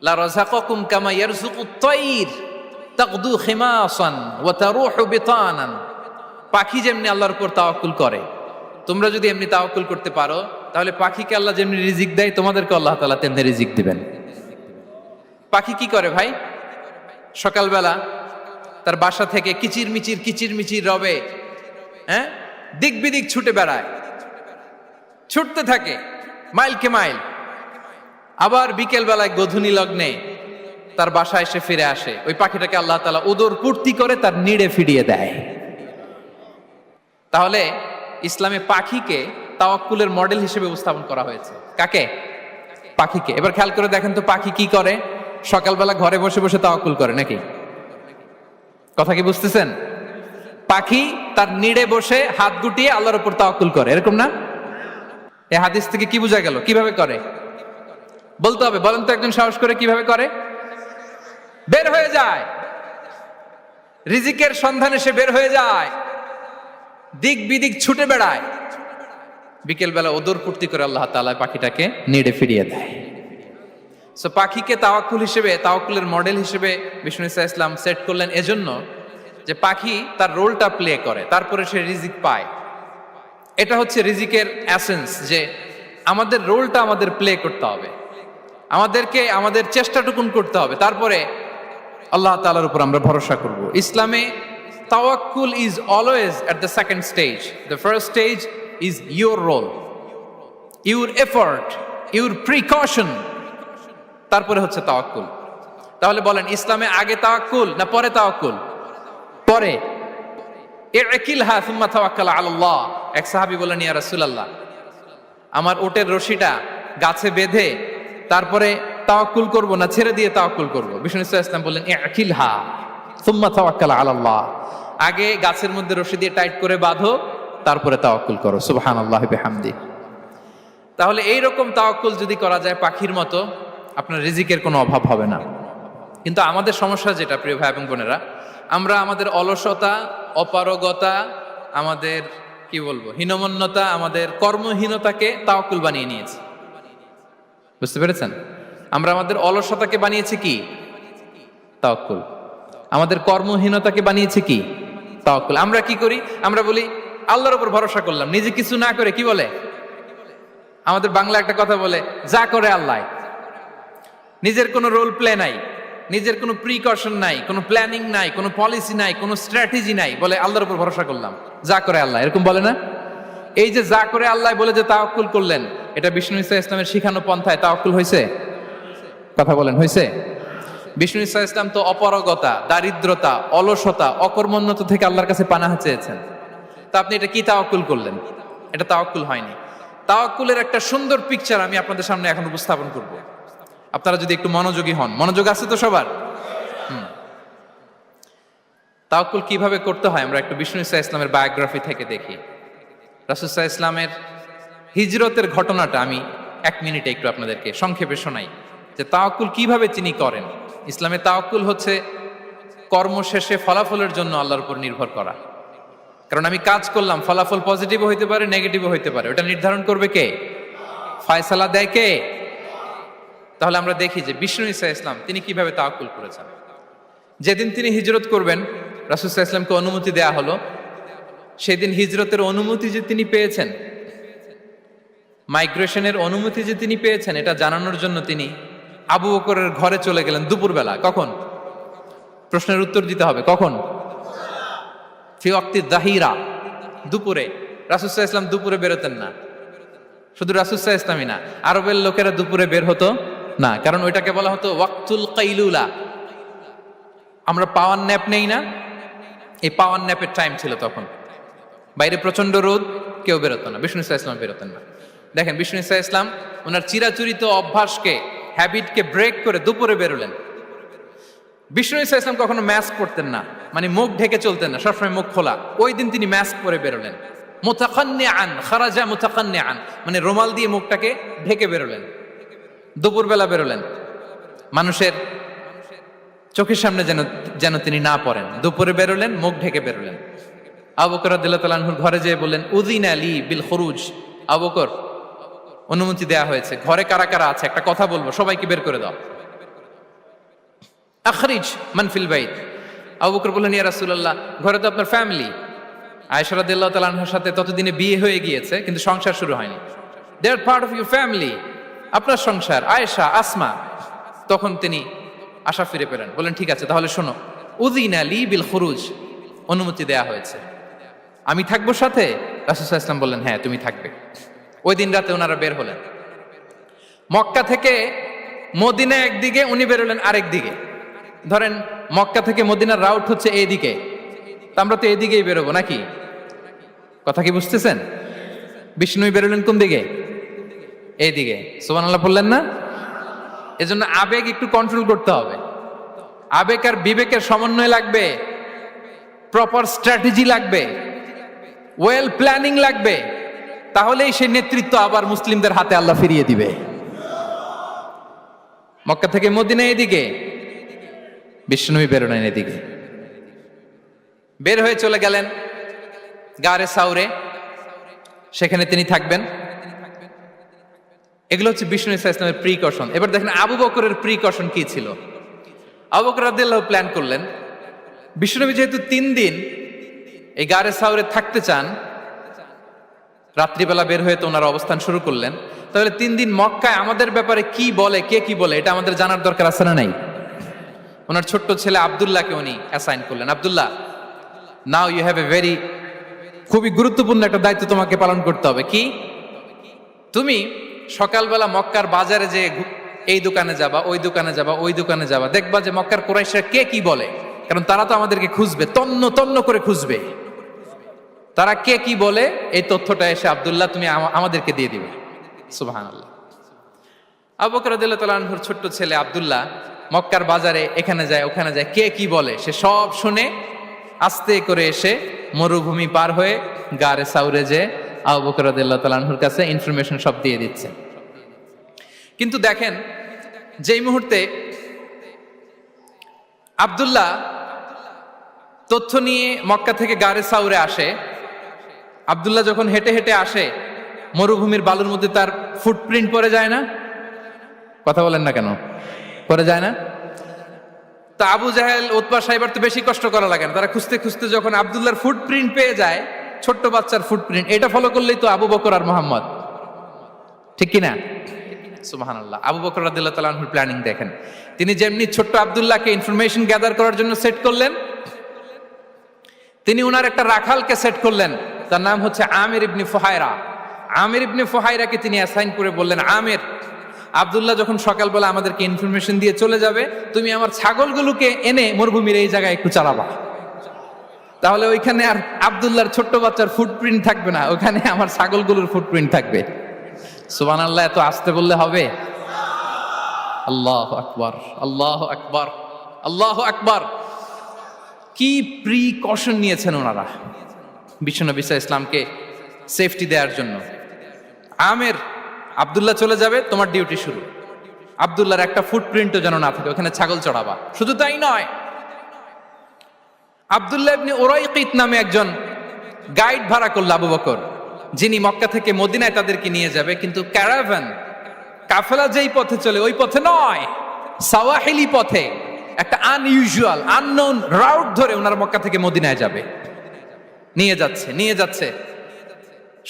লা রাযাকাকুম কামা ইয়ারযুকুত তায়র তাগদু খিমাসান ওয়া তারুহু বিতানান। পাখি যেমনি আল্লাহর উপর তাওয়াক্কুল করে, তোমরা যদি এমনি তাওয়াক্কুল করতে পারো তাহলে পাখিকে আল্লাহ যেমনি রিজিক দেয় তোমাদেরকে আল্লাহ তাআলা তেমনি রিজিক দিবেন। পাখি কি করে ভাই? সকালবেলা তার বাসা থেকে কিচির মিচির রবে, দিক বিদিক ছুটে বেড়ায়, ছুটতে থাকে মাইলকে মাইল। আবার বিকেল বেলায় গোধূলি লগ্নে তার বাসায় এসে ফিরে আসে। ওই পাখিটাকে আল্লাহ তাআলা উদর পূর্তি করে তার নিড়ে ফিরিয়ে দেয়। তাহলে ইসলামে পাখিকে তাওয়াক্কুলের মডেল হিসেবে উপস্থাপন করা হয়েছে। কাকে? পাখিকে। এবার খেয়াল করে দেখেন তো পাখি কি করে? সকালবেলা ঘরে বসে বসে তাওয়াক্কুল করে নাকি? কথা কি বুঝতেছেন? পাখি তার নিড়ে বসে হাত গুটিয়ে আল্লাহর উপর তাওয়াক্কুল করে, এরকম না? এই হাদিস থেকে কি বোঝা গেল? কিভাবে করে বলতে হবে, বলেন তো একজন সাহস করে। কিভাবে করে? বের হয়ে যায়, রিজিকের সন্ধানে সে বের হয়ে যায়, দিক বিদিক ছুটে বেড়ায়। বিকেল বেলা ওদর পূর্তি করে আল্লাহ তাআলা পাখিটাকে নিড়ে ফিরিয়ে দেয়। সো পাখিকে তাওয়াক্কুল হিসেবে, তাওয়াক্কুলের মডেল হিসেবে বিষ্ণু ইসা ইসলাম সেট করলেন এজন্য যে পাখি তার রোলটা প্লে করে, তারপরে সে রিজিক পায়। এটা হচ্ছে রিজিকের এসেন্স, যে আমাদের রোলটা আমাদের প্লে করতে হবে, আমাদেরকে আমাদের চেষ্টাটুকুন করতে হবে, তারপরে আল্লাহ তাআলার উপর আমরা ভরসা করব। ইসলামে তাওয়াক্কুল is always at the second stage. The first stage is your role, your effort, your precaution, তারপরে হচ্ছে তাওয়াক্কুল। তাহলে বলেন, ইসলামে আগে তাওয়াক্কুল না পরে তাওয়াক্কুল? পরে। ইকিলহা সুম্মা তাওয়াক্কাল আলাল্লাহ। এক সাহাবী বলেন, ইয়া রাসূলুল্লাহ, আমার ওটের রশিটা গাছে বেঁধে তারপরে তাওয়াক্কুল করব না ছেড়ে দিয়ে তাওয়াক্কুল করব? বিষ্ণু সাল্লাল্লাহু আলাইহি ওয়াসাল্লাম বললেন, ইকিলহা সুম্মা তাওয়াক্কাল আলাল্লাহ। আগে গাছের মধ্যে রশি দিয়ে টাইট করে বাঁধো, তারপরে তাওয়াক্কুল করো। সুবহানাল্লাহি বিহামদি। তাহলে এই রকম তাওয়াক্কুল যদি করা যায় পাখির মতো, আপনার রিজিকের কোনো অভাব হবে না। কিন্তু আমাদের সমস্যা যেটা, প্রিয় ভাই এবং বোনেরা, আমরা আমাদের অলসতা, অপারগতা, আমাদের কি বলবো হীনমন্যতা, আমাদের কর্মহীনতাকে তাওয়াক্কুল বানিয়ে নিয়েছি। বুঝতে পেরেছেন? আমরা আমাদের অলসতাকে বানিয়েছি কি? তাওয়াক্কুল। আমাদের কর্মহীনতাকে বানিয়েছি কি? তাওয়াক্কুল। আমরা কি করি? আমরা বলি আল্লাহর উপর ভরসা করলাম, নিজে কিছু না করে। কি বলে? আমাদের বাংলা একটা কথা বলে, যা করে আল্লাহ। নিজের কোনো রোল প্লে নাই, নিজের কোনো প্রিকশন নাই, কোনো প্ল্যানিং নাই, কোনো পলিসি নাই, কোনো স্ট্র্যাটেজি নাই, বলে আল্লাহর উপর ভরসা করলাম, যা করে আল্লাহ। এরকম বলে না? এই যে যা করে আল্লাহ বলে যে তাওয়াক্কুল করলেন, এটা বিষ্ণু ইসা ইসলামের শিখানো পন্থায় তাওয়াক্কুল হয়েছে? কথা বলেন, হয়েছে? বিষ্ণু ইসা ইসলাম তো অপারগতা, দারিদ্রতা, অলসতা, অকর্মণ্যতা থেকে আল্লাহর কাছে পানাহ চেয়েছেন। তা আপনি এটা কি তাওয়াক্কুল করলেন? এটা তাওয়াক্কুল হয়নি। তাওয়াক্কুলের একটা সুন্দর পিকচার আমি আপনাদের সামনে এখন উপস্থাপন করব, আপনারা যদি একটু মনোযোগী হন। মনোযোগ আছে তো সবার? তাওয়াক্কুল কিভাবে করতে হয় আমরা একটু বিষ্ণু ইসা ইসলামের বায়োগ্রাফি থেকে দেখি। রাসূল সাল্লাল্লাহু আলাইহি ইসলামের হিজরতের ঘটনাটা আমি 1 মিনিটে একটু আপনাদেরকে সংক্ষেপে শোনাই, যে তাওয়াক্কুল কিভাবে তিনি করেন। ইসলামে তাওয়াক্কুল হচ্ছে কর্ম শেষে ফলাফলের জন্য আল্লাহর উপর নির্ভর করা। কারণ আমি কাজ করলাম, ফলাফল পজিটিভও হইতে পারে, নেগেটিভও হইতে পারে, ওটা নির্ধারণ করবে কে? ফয়সালা দেয় কে? তাহলে আমরা দেখি যে বিষ্ণু ইসা ইসলাম তিনি কিভাবে তাওয়াক্কুল করেছেন। যেদিন তিনি হিজরত করবেন, রাসূল সাল্লাল্লাহু আলাইহি ইসলামকে অনুমতি দেয়া হলো সেদিন হিজরতের অনুমতি যে তিনি পেয়েছেন, মাইগ্রেশনের অনুমতি যে তিনি পেয়েছেন, এটা জানানোর জন্য তিনি আবু বকরের ঘরে চলে গেলেন দুপুরবেলা। কখন? প্রশ্নের উত্তর দিতে হবে, কখন? ফি ওয়াক্তি যাহিরা, দুপুরে। রাসূল সাল্লাল্লাহু আলাইহি ওয়াসাল্লাম দুপুরে বেরোতেন না। শুধু রাসূল সাল্লাল্লাহু আলাইহি ওয়াসাল্লামই না, আরবের লোকেরা দুপুরে বের হতো না, কারণ ওইটাকে বলা হতো ওয়াক্তুল কাইলুলা। আমরা পাওয়ার ন্যাপ নেই না, এই পাওয়ার ন্যাপের টাইম ছিল তখন। বাইরে প্রচন্ড রোদ, কেউ বেরোতো না, বিষ্ণু সাল্লাল্লাহু আলাইহি ওয়াসাল্লাম বেরোতেন না। দেখেন, বিষ্ণু সাল্লাল্লাহু আলাইহি ওয়াসাল্লাম ওনার চিরাচরিত অভ্যাসকে, হ্যাবিটকে ব্রেক করে দুপুরে বেরোলেন। বিষ্ণু সাল্লাল্লাহু আলাইহি ওয়াসাল্লাম কখনো মাস্ক পরতেন না, মানে মুখ ঢেকে চলতেন না, সবসময় মুখ খোলা। ওই দিন তিনি মাস্ক পরে বেরোলেন। মুতাকান্নিআন, খারাজা মুতাকান্নিআন, মানে রুমাল দিয়ে মুখটাকে ঢেকে বেরোলেন, দুপুরবেলা বেরোলেন। মানুষের চোখের সামনে যেন তিনি না পড়েন, দুপুরে বেরোলেন, মুখ ঢেকে বেরোলেন। আবু বকর রাদিয়াল্লাহু তাআলা আনহুর ঘরে যেয়ে বললেন, উযিনা লি বিল খুরুজ। আবু বকর, অনুমতি দেয়া হয়েছে, ঘরে কারা কারা আছে একটা কথা বলবো, সবাইকে বের করে দাও। আখরিজ মান ফিল বাইত। আবু বকর বললেন, ইয়া রাসূলুল্লাহ, ঘরে তো আপনার ফ্যামিলি। আয়েশা রাদিয়াল্লাহু তাআলা আনহার সাথে ততদিনে বিয়ে হয়ে গিয়েছে, কিন্তু সংসার শুরু হয়নি। দে আর পার্ট অফ ইউর ফ্যামিলি, আপনার সংসার, আয়েশা, আসমা। তখন তিনি আশা ফিরে পেলেন, বললেন, ঠিক আছে, তাহলে শোনো, উযিনা লি বিল খুরুজ, অনুমতি দেয়া হয়েছে, আমি থাকবো সাথে? রাসূল সাল্লাল্লাহু আলাইহি ওয়াসাল্লাম বললেন, হ্যাঁ, তুমি থাকবে। ওই দিন রাতে ওনারা বের হলেন। মক্কা থেকে মদিনা একদিকে, উনি বেরোলেন আরেক দিকে। ধরেন মক্কা থেকে মদিনার রাউট হচ্ছে এইদিকে, আমরা তো এদিকেই বেরোবো নাকি? কথা কি বুঝতেছেন? বিষ্ণু বেরোলেন কোন দিকে? এইদিকে। সুবহানাল্লাহ বললেন না? এজন্য আবেগ একটু কন্ট্রোল করতে হবে। আবেগ আর বিবেকের সমন্বয় লাগবে, প্রপার স্ট্র্যাটেজি লাগবে, ওয়েল প্ল্যানিং লাগবে, তাহলেই সেই নেতৃত্ব আবার মুসলিমদের হাতে আল্লাহ ফিরিয়ে দিবে। মক্কা থেকে মদিনা এদিকে, বিষ্ণুই বেরোলেন এদিকে। বের হয়ে চলে গেলেন গারে সাউরে, সেখানে তিনি থাকবেন। এগুলো হচ্ছে বিষ্ণু ইসলামের প্রিকশন। এবার দেখেন আবু বকরের প্রিকশন কি ছিল। আবু বকর রাদিয়াল্লাহু প্ল্যান করলেন, বিষ্ণুনবী যেহেতু 3 দিন এই গারে সাউরে থাকতে চান, রাত্রিবেলা বের হয়ে তো ওনার অবস্থান শুরু করলেন, তাহলে 3 দিন মক্কায় আমাদের ব্যাপারে কি বলে, কে কি বলে, এটা আমাদের জানার দরকার আছে না নাই? ওনার ছোট্ট ছেলে আব্দুল্লাহকে উনি অ্যাসাইন করলেন। Abdullah, now you have a very, খুবই গুরুত্বপূর্ণ একটা দায়িত্ব তোমাকে পালন করতে হবে। কি? তুমি সকালবেলা মক্কার বাজারে যে এই দোকানে যাবা, ওই দোকানে যাবা, ওই দোকানে যাবা, দেখবা যে মক্কার কুরাইশরা কে কি বলে, কারণ তারা তো আমাদেরকে খুঁজবে, তন্ন তন্ন করে খুঁজবে। তারা কে কি বলে এই তথ্যটা এসে আব্দুল্লাহ তুমি আমাদেরকে দিয়ে দিবে। সুবহানাল্লাহ। আবু বকর রাদিয়াল্লাহু তাআলা আনহুর ছোট্ট ছেলে আব্দুল্লাহ মক্কার বাজারে এখানে যায় ওখানে যায়, কে কি বলে সে সব শুনে আস্তে করে এসে মরুভূমি পার হয়ে গারে সাউরে যে আবু বকর রাদিয়াল্লাহু তাআলা আনহুর কাছে ইনফরমেশন সব দিয়ে দিচ্ছে। কিন্তু দেখেন, যেই মুহূর্তে আব্দুল্লাহ তথ্য নিয়ে মক্কা থেকে গারে সাউরে আসে, আব্দুল্লাহ যখন হেঁটে হেঁটে আসে, মরুভূমির বালুর মধ্যে তার ফুটপ্রিন্ট পড়ে যায় না? কথা বলেন না কেন? পড়ে যায় না? তা আবু জাহেল, উতবা সাইবার তো বেশি কষ্ট করা লাগে না, তারা খুঁজতে খুঁজতে যখন আব্দুল্লাহর ফুটপ্রিন্ট পেয়ে যায়, ছোট্ট বাচ্চার ফুটপ্রিন্ট, এটা ফলো করলেই তো আবু বকর আর মুহাম্মদ, ঠিক কিনা? সুবহানাল্লাহ। আবু বকর রাদিয়াল্লাহু তাআলা আনহুর প্ল্যানিং দেখেন, তিনি যেমনি ছোট্ট আব্দুল্লাহকে ইনফরমেশন গ্যাদার করার জন্য সেট করলেন, তিনি উনার একটা রাখালকে সেট করলেন, তার নাম হচ্ছে আমির ইবনে ফুহায়রা। আমির ইবনে ফুহায়রাকে তিনি অ্যাসাইন করে বললেন, আমির, আব্দুল্লাহ যখন সকালবেলা আমাদেরকে ইনফরমেশন দিয়ে চলে যাবে, তুমি আমার ছাগলগুলোকে এনে মরুভূমির এই জায়গায় একটু চালাবা, তাহলে ওইখানে আর আব্দুল্লাহর ছোট্ট বাচ্চার ফুটপ্রিন্ট থাকবে না, ওখানে আমার ছাগলগুলোর ফুটপ্রিন্ট থাকবে। সুবহানাল্লাহ। এত আসতে বললে হবে? আল্লাহু আকবার, আল্লাহু আকবার, আল্লাহু আকবার। কি প্রিকশন নিয়েছেন ওনারা বিশ্বনবী সাল্লাল্লাহু আলাইহি ইসলামকে সেফটি দেওয়ার জন্য। আমির, আব্দুল্লাহ চলে যাবে, তোমার ডিউটি শুরু, আব্দুল্লাহর একটা ফুটপ্রিন্টও যেন না থাকে, ওখানে ছাগল চড়াবা। শুধু তাই নয়, আব্দুল্লাহ ইবনে উরাইকিত নামে একজন গাইড ভাড়া করল আবু বকর, যিনি মক্কা থেকে মদিনায় তাদেরকে নিয়ে যাবে, কিন্তু ক্যারাভান, কাফেলা যেই পথে চলে ওই পথে নয়, সাওয়াহিলি পথে, একটা আনইউজুয়াল আননোন রাউট ধরে ওনারা মক্কা থেকে মদিনায় যাবে। নিয়ে যাচ্ছে।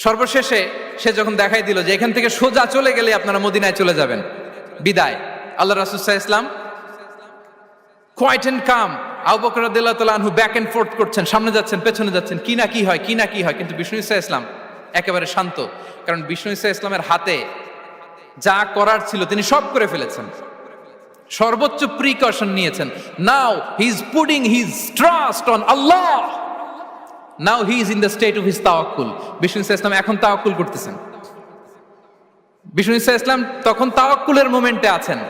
সর্বশেষে সে যখন দেখাই দিল যে এখান থেকে সোজা চলে গেলে আপনারা মদিনায় চলে যাবেন, বিদায়। আল্লাহ রাসূল সাল্লাল্লাহু আলাইহি ওয়াসাল্লাম কোয়াইট এন্ড কাম, আবু বকর রাদিয়াল্লাহু তাআলা আনহু ব্যাক এন্ড ফোর্থ করছেন, সামনে যাচ্ছেন পেছনে যাচ্ছেন, কি না কি হয়। কিন্তু বিষ্ণু সাল্লাল্লাহু আলাইহি ওয়াসাল্লাম একেবারে শান্ত, কারণ বিষ্ণু সাল্লাল্লাহু আলাইহি ওয়াসাল্লামের হাতে যা করার ছিল তিনি সব করে ফেলেছেন, সর্বোচ্চ প্রিকশন নিয়েছেন। Now he is putting his trust on Allah, now he is in the state of his তাওয়াক্কুল। বিষ্ণু সাল্লাল্লাহু আলাইহি ওয়াসাল্লাম এখন তাওয়াক্কুল করতেছেন। বিষ্ণু সাল্লাল্লাহু আলাইহি ওয়াসাল্লাম তখন তাওয়াক্কুলের মোমেন্টে আছেন।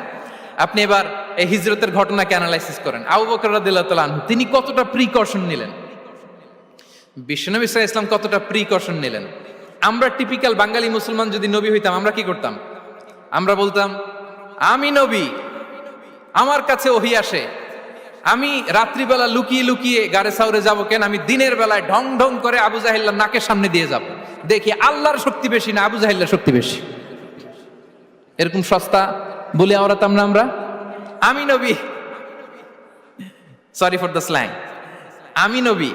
আপনি এবার এই হিজরতের ঘটনাকে অ্যানালাইসিস করেন। আবু বকর রাদিয়াল্লাহু তাআলা আনহু তিনি কতটা প্রিকশন নিলেন, বিশ্বনবী সাল্লাল্লাহু আলাইহি ওয়াসাল্লাম কতটা প্রিকশন নিলেন। আমরা টিপিক্যাল বাঙালি মুসলমান যদি নবী হইতাম আমরা কি করতাম? আমরা বলতাম আমি নবী, আমার কাছে ওহী আসে, আমি রাত্রিবেলা লুকিয়ে লুকিয়ে গারে সাউরে যাব কেন, আমি দিনের বেলায় ঢং ঢং করে আবু জাহেলের নাকের সামনে দিয়ে যাব, দেখি আল্লাহর শক্তি বেশি না আবু জাহেলের শক্তি বেশি। এরকম সস্তা বলে আওড়াতাম না আমরা, আমি নবী, সরি ফর দ্য স্ল্যাং, আমি নবী,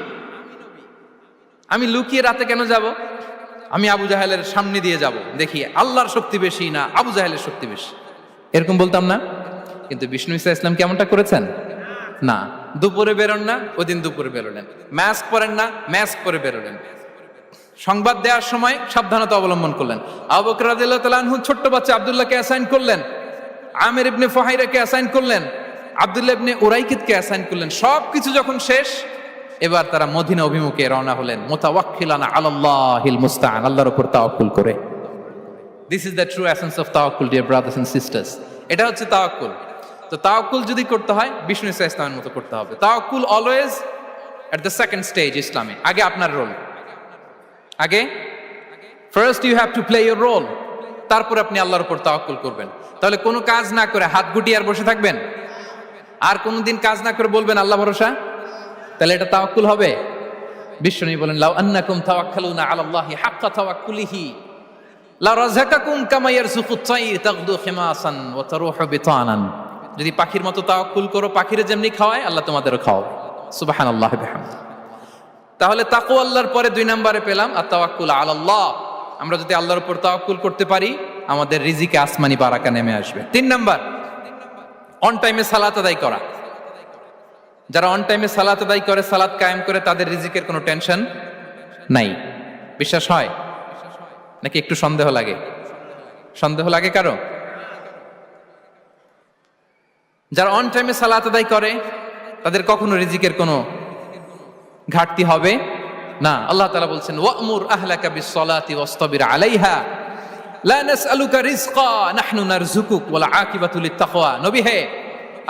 আমি লুকিয়ে রাতে কেন যাব, আমি আবু জাহেলের সামনে দিয়ে যাব, দেখি আল্লাহর শক্তি বেশি না আবু জাহেলের শক্তি বেশি, এরকম বলতাম না। কিন্তু বিষ্ণু ঈসা ইসলাম কেমনটা করেছেন? না, দুপুরে বেরোন না, ওই দিন দুপুরে বেরোলেন। মাস্ক পরেন না, মাস্ক পরে বেরোলেন। সংবাদ দেওয়ার সময় সাবধানতা অবলম্বন করলেন। আবু বকর রাদিয়াল্লাহু তাআলা আনহু ছোট্ট বাচ্চা আব্দুল্লাহকে অ্যাসাইন করলেন, আমির ইবনে ফুহাইরাকে অ্যাসাইন করলেন, আব্দুল্লাহ ইবনে উরাইকিতকে অ্যাসাইন করলেন। সবকিছু যখন শেষ, এবার তারা মদিনা অভিমুখে রওনা হলেন, মুতাওয়াক্কিলানা আলাল্লাহিল মুস্তাআন, আল্লাহর উপর তাওয়াক্কুল করে। This is the true essence of তাওয়াক্কুল, ডিয়ার ব্রাদার্স এন্ড সিস্টার্স। এটা হচ্ছে তাওয়াক্কুল। তো তাওয়াক্কুল যদি করতে হয় বিষ্ণু ঈসা ইসলামের মতো করতে হবে। তাওয়াক্কুল always at the second stage ইসলামে। আগে আপনার রোল, আগে first you have to play your role, তারপর আপনি আল্লাহর উপর তাওয়াক্কুল করবেন। তাহলে কোনো কাজ না করে হাত গুটিয়ে আর বসে থাকবেন, আর কোনোদিন কাজ না করে বলবেন আল্লাহ ভরসা, তাহলে এটা তাওয়াক্কুল হবে? বিশ্বনবী বলেন লাউ আন্নাকুম তাওয়াক্কালুনা আলাল্লাহি হাক্কা তাওয়াক্কুলিহি লা রাযাকাকুম কামা ইয়ারযুকুত তায়র তাগদু খিমাসান ওয়া তারুহু বিতানান। যদি পাখির মতো তাওয়াক্কুল করো, পাখিরে যেমনি খাওয়ায় আল্লাহ তোমাদেরও খাওয়াবে। সুবহানাল্লাহি ওয়া বিহামদিহি। তাহলে তাকওয়া আল্লাহর পরে 2 নম্বরে পেলাম আত তাওয়াক্কুল আলাল্লাহ। আমরা যদি আল্লাহর উপর তাওয়াক্কুল করতে পারি, আমাদের রিজিকে আসমানি বারাকা নেমে আসবে। 3 নাম্বার, অন টাইমে সালাত আদায় করা। যারা অন টাইমে সালাত আদায় করে, সালাত কায়েম করে, তাদের রিজিকের কোনো টেনশন নাই। বিশ্বাস হয় নাকি একটু সন্দেহ লাগে? সন্দেহ লাগে কারো? যারা অন টাইমে সালাত আদায় করে তাদের কখনো রিজিকের কোনো ঘাটতি হবে না। আল্লাহ তাআলা বলছেন ওয়া'মুর আহলাকা বিস-সালাতি ওয়াসতাবির আলাইহা লা নাসআলুকা রিজকা নাহনু নারযুকুক ওয়াল আকিবাতু লিত-তাকওয়া। নবী হে,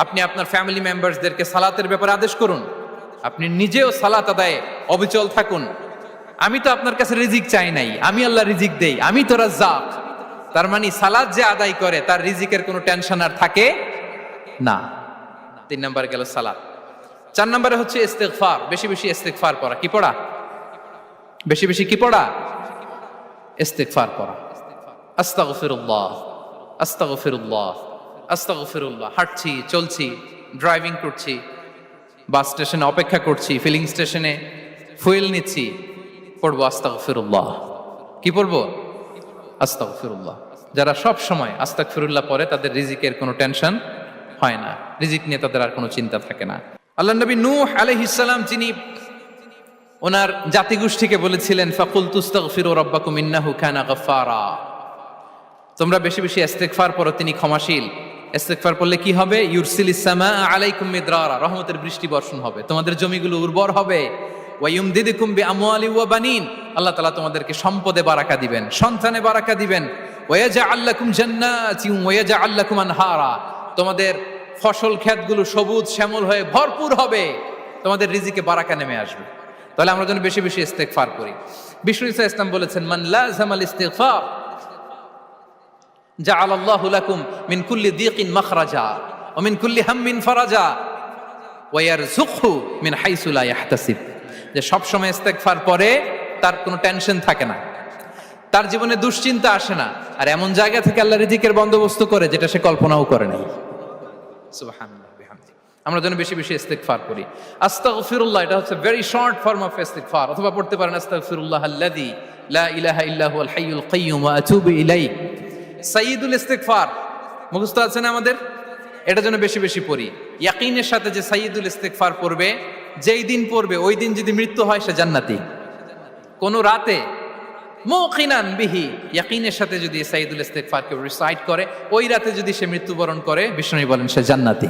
আপনি আপনার ফ্যামিলি মেম্বারসদেরকে সালাতের ব্যাপারে আদেশ করুন, আপনি নিজেও সালাত আদায়ে অবিচল থাকুন। আমি তো আপনার কাছে রিজিক চাই নাই, আমি আল্লাহ রিজিক দেই, আমি তো রাজ্জাক। তার মানে সালাত যে আদায় করে তার রিজিকের কোনো টেনশন আর থাকে না। 3 নম্বরে গেল সালাত। 4 নম্বরে হচ্ছে ইস্তিগফার, বেশি বেশি ইস্তিগফার পড়া। কি পড়া? বেশি বেশি কি পড়া? ইস্তিগফার পড়া। আস্তাগফিরুল্লাহ, আস্তাগফিরুল্লাহ, আস্তাগফিরুল্লাহ। হাঁটছি, চলছি, ড্রাইভিং করছি, বাস স্টেশনে অপেক্ষা করছি, ফিলিং স্টেশনে ফুয়েল নিচ্ছি, পড়বো আস্তাগফিরুল্লাহ। কি পড়বো? আস্তাগফিরুল্লাহ। যারা সব সময় আস্তাগফিরুল্লাহ পড়ে তাদের রিজিকের কোনো টেনশন হয় না, রিজিক নিয়ে তাদের আর কোনো চিন্তা থাকে না। আল্লাহ নবী নূহ আলাইহিস সালাম, যিনি ওনার জাতিগোষ্ঠীকে বলেছিলেন ফাকুলতু আস্তাগফিরু রাব্বাকুম ইন্নাহু কানা গাফফারা, তোমরা বেশি বেশি ইস্তিগফার পড়ো, তিনি ক্ষমাশীল। ইস্তিগফার পড়লে কি হবে? ইউরসিলিস সামা আলাইকুম মিদরারা, রহমতের বৃষ্টি বর্ষণ হবে, তোমাদের জমিগুলো উর্বর হবে। ওয়া ইউমদিদুকুম বিআমওয়ালি ওয়া বানিন, আল্লাহ তাআলা তোমাদেরকে সম্পদে বারাকা দিবেন, সন্তানে বারাকা দিবেন। ওয়া ইয়াজআল লাকুম জান্নাতিন ওয়া ইয়াজআল লাকুম আনহারা, তোমাদের ফসল ক্ষেতগুলো সবুজ শ্যামল হয়ে ভরপুর হবে, তোমাদের রিজিকে বারাকা নেমে আসবে। তাহলে আমরা যেন বেশি বেশি ইস্তিগফার করি। বিষ্ণু ঈসা ইসলাম বলেছেন মান লাযামাল ইস্তিগফার জাআলাল্লাহু লাকুম মিন কুল্লি দিকিন মাখরাজা ওয়া মিন কুল্লি হাম্মিন ফারাজা ওয়া ইয়ারযুকহু মিন হাইসু লা ইয়াহতাসিব। যে সব সময় ইস্তিগফার পরে তার কোনো টেনশন থাকে না, তার জীবনে দুশ্চিন্তা আসে না, আর এমন জায়গা থেকে আল্লাহ রিজিকের বন্দোবস্ত করে যেটা সে কল্পনাও করে নাই। সুবহানাল্লাহ বিহামদিহি। আমরা যেন বেশি বেশি ইস্তিগফার করি। আস্তাগফিরুল্লাহ, এটা হচ্ছে ভেরি শর্ট ফর্ম অফ ইস্তিগফার। অথবা পড়তে পারেন আস্তাগফিরুল্লাহ আল্লাযী লা ইলাহা ইল্লা হুয়াল হাইয়ুল কাইয়্যুম ওয়া আতুবু ইলাইহি। সাইয়্যিদুল ইস্তিগফার মুখস্থ আছে না আমাদের? এটা যেন বেশি বেশি পড়ি। ইয়াকিনের সাথে যে সাইয়্যিদুল ইস্তিগফার পড়বে, যেই দিন পড়বে ওই দিন যদি মৃত্যু হয় সে জান্নাতি। কোন রাতে মুকিনান বিহি, ইয়াকিনের সাথে যদি সাইয়্যিদুল ইস্তিগফারকে রিসাইট করে, ওই রাতে যদি সে মৃত্যুবরণ করে, বিষ্ণু বলেন সে জান্নাতি।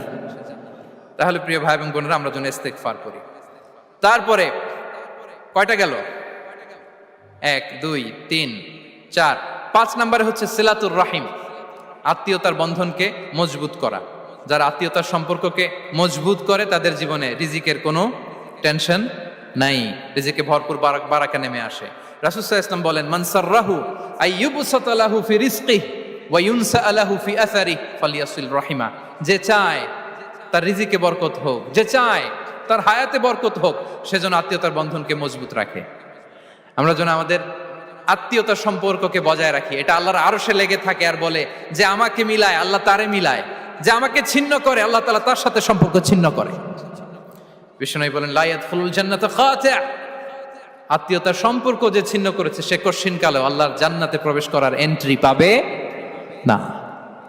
তাহলে প্রিয় ভাই এবং বোনেরা, আমরা যেন ইস্তিগফার করি। তারপরে কয়টা গেল? 1 2 3 4 5 নম্বরে হচ্ছে সিলাতুর রাহিম, আত্মীয়তার বন্ধনকে মজবুত করা। যারা আত্মীয়তার সম্পর্ককে মজবুত করে তাদের জীবনে রিজিকের কোনো টেনশন নাই, রিজিকে ভরপুর বারাকা নেমে আসে। রাসূল সাল্লাল্লাহু আলাইহি ওয়াসাল্লাম বলেন, মান সাররাহু আইয়ুবসাতা লাহু ফি রিজকিহি ওয়া ইউনসা লাহু ফি আসারিহি ফালিয়াসিল রাহিমা। যে চায় তার রিজিকে বরকত হোক, যে চায় তার হায়াতে বরকত হোক, সেজন্য আত্মীয়তার বন্ধনকে মজবুত রাখে। আমরা যেন আমাদের আত্মীয়তার সম্পর্ককে বজায় রাখি। এটা আল্লাহর আরশে লেগে থাকে আর বলে যে আমাকে মিলায় আল্লাহ তারে মিলায়, যে আমাকে ছিন্ন করে আল্লাহ তাআলা তার সাথে সম্পর্ক ছিন্ন করে। বিষ্ণু বলেন, লা ইয়াদখুলুল জান্নাতা খাতি', আত্মীয়তার সম্পর্ক যে ছিন্ন করেছে সে কশিনকালেও আল্লাহর জান্নাতে প্রবেশ করার এন্ট্রি পাবে না।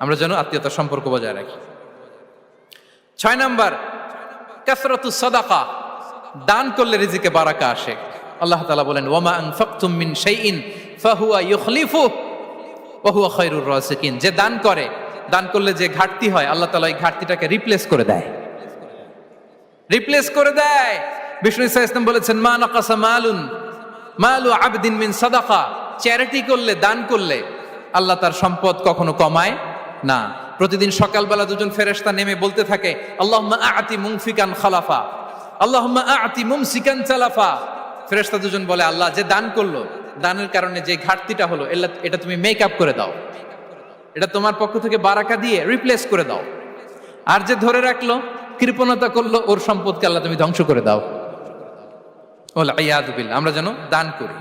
আমরা যেন আত্মীয়তার সম্পর্ক বজায় রাখি। 6 নাম্বার, কাসরাতুস সাদাকা, দান করলে রিজিকে বারাকা আসে। আল্লাহ তাআলা বলেন, ওয়ামা আনফাকতুম মিন শাইইন ফাহুয়া ইউখলিফুহু ওয়া হুয়া খায়রুর রাযিকিন। যে দান করে, দান করলে যে ঘাটতি হয় আল্লাহ তাআলা এই ঘাটতিটাকে রিপ্লেস করে দেয়, রিপ্লেস করে দেয়। বিষ্ণু সাল্লাল্লাহু আলাইহি ওয়াসাল্লাম বলেছেন, মা নাকাসা মালু আবদিন মিন সাদাকা, চ্যারিটি করলে, দান করলে আল্লাহ তার সম্পদ কখনো কমায় না। প্রতিদিন সকালবেলা দুজন ফেরেশতা নেমে বলতে থাকে, আল্লাহুম্মা আ'তি মুনফিকান খালাফা, আল্লাহুম্মা আ'তি মুমসিকান চালাফা। ফেরেশতা দুজন বলে, আল্লাহ যে দান করলো, দানের কারণে যে ঘাটতিটা হলো এটা তুমি মেক আপ করে দাও, এটা তোমার পক্ষ থেকে বারাকা দিয়ে রিপ্লেস করে দাও। আর যে ধরে রাখলো, কৃপণতা করলো, ওর সম্পদকে আল্লাহ তুমি ধ্বংস করে দাও। ওয়াল ইয়াযু বিল্লাহ। আমরা যেন দান করি।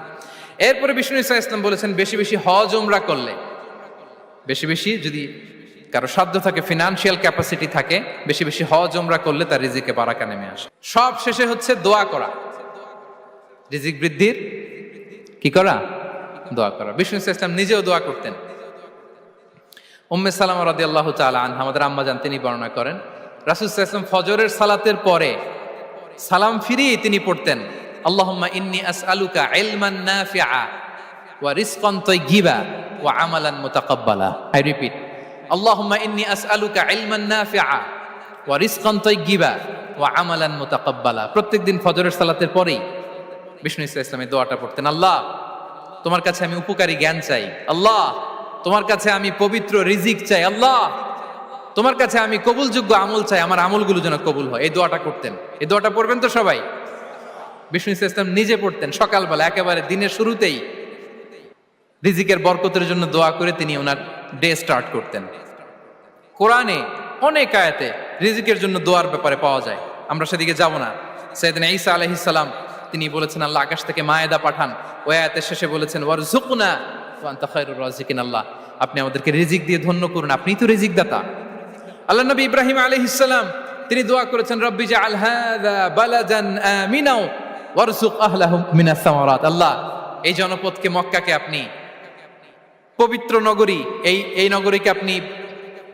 এরপরে বিষ্ণু সাল্লাল্লাহু আলাইহি ওয়াসাল্লাম বলেছেন, বেশি বেশি হজ উমরা করলে, বেশি বেশি যদি কারো সাধ্য থাকে, ফিনান্সিয়াল ক্যাপাসিটি থাকে, বেশি বেশি হজ উমরা করলে তার রিজিকে বারাকা নেমে আসে। সব শেষে হচ্ছে দোয়া করা, রিজিক বৃদ্ধির কি করা? দোয়া করা। বিষ্ণু সাল্লাল্লাহু আলাইহি ওয়াসাল্লাম নিজেও দোয়া করতেন। উম্মে সালামা রাদিয়াল্লাহু তাআলা আনহা, আমাদের আম্মা জান, তিনি বর্ণনা করেন, রাসূল সাল্লাল্লাহু আলাইহি ওয়াসাল্লাম ফজরের সালাতের পরে সালাম ফিরিয়ে তিনি পড়তেন, আল্লাহুম্মা ইন্নী আসআলুকা ইলমান নাফিআ ওয়া রিজকান তাইয়্যিবা ওয়া আমালান মুতাকাব্বালা। আই রিপিট, আল্লাহুম্মা ইন্নী আসআলুকা ইলমান নাফিআ ওয়া রিজকান তাইয়্যিবা ওয়া আমালান মুতাকাব্বালা। প্রত্যেকদিন ফজরের সালাতের পরেই বিষ্ণু ইসলামের দোয়াটা পড়তেন, আল্লাহ তোমার কাছে আমি উপকারী জ্ঞান চাই, আল্লাহ তোমার কাছে আমি পবিত্র রিজিক চাই, আল্লাহ তোমার কাছে আমি কবুলযোগ্য আমল চাই, আমার আমলগুলো যেন কবুল হয়। এই দোয়াটা করতেন। এই দোয়াটা পড়বেন তো সবাই। বিষ্ণু ইসলাম নিজে পড়তেন সকালবেলা, একেবারে দিনের শুরুতেই রিজিকের বরকতের জন্য দোয়া করে তিনি ওনার ডে স্টার্ট করতেন। কোরআনে অনেক আয়াতে রিজিকের জন্য দোয়ার ব্যাপারে পাওয়া যায়, আমরা সেদিকে যাব না। সাইয়েদনা ঈসা আলাইহিস সালাম তিনি বলেছেন, আল্লাহ আকাশ থেকে মায়েদা পাঠান। ওই আয়াতের শেষে বলেছেন, ওয়ারযুকনা ওয়া আনতা খায়রুর রাযিকিন, আল্লাহ আপনি আমাদেরকে রিজিক দিয়ে ধন্য করুন, আপনিই তো রিজিক দাতা। আল্লাহ নবী ইব্রাহিম আলাইহিস সালাম তিনি দোয়া করেছেন, রব্বি জাআল হাযা বালাদান আমিনা ওয়ারযুক আহলাহু মিনাস সামারাত, আল্লাহ এই জনপদকে, মক্কাকে আপনি পবিত্র নগরী, এই নগরীকে আপনি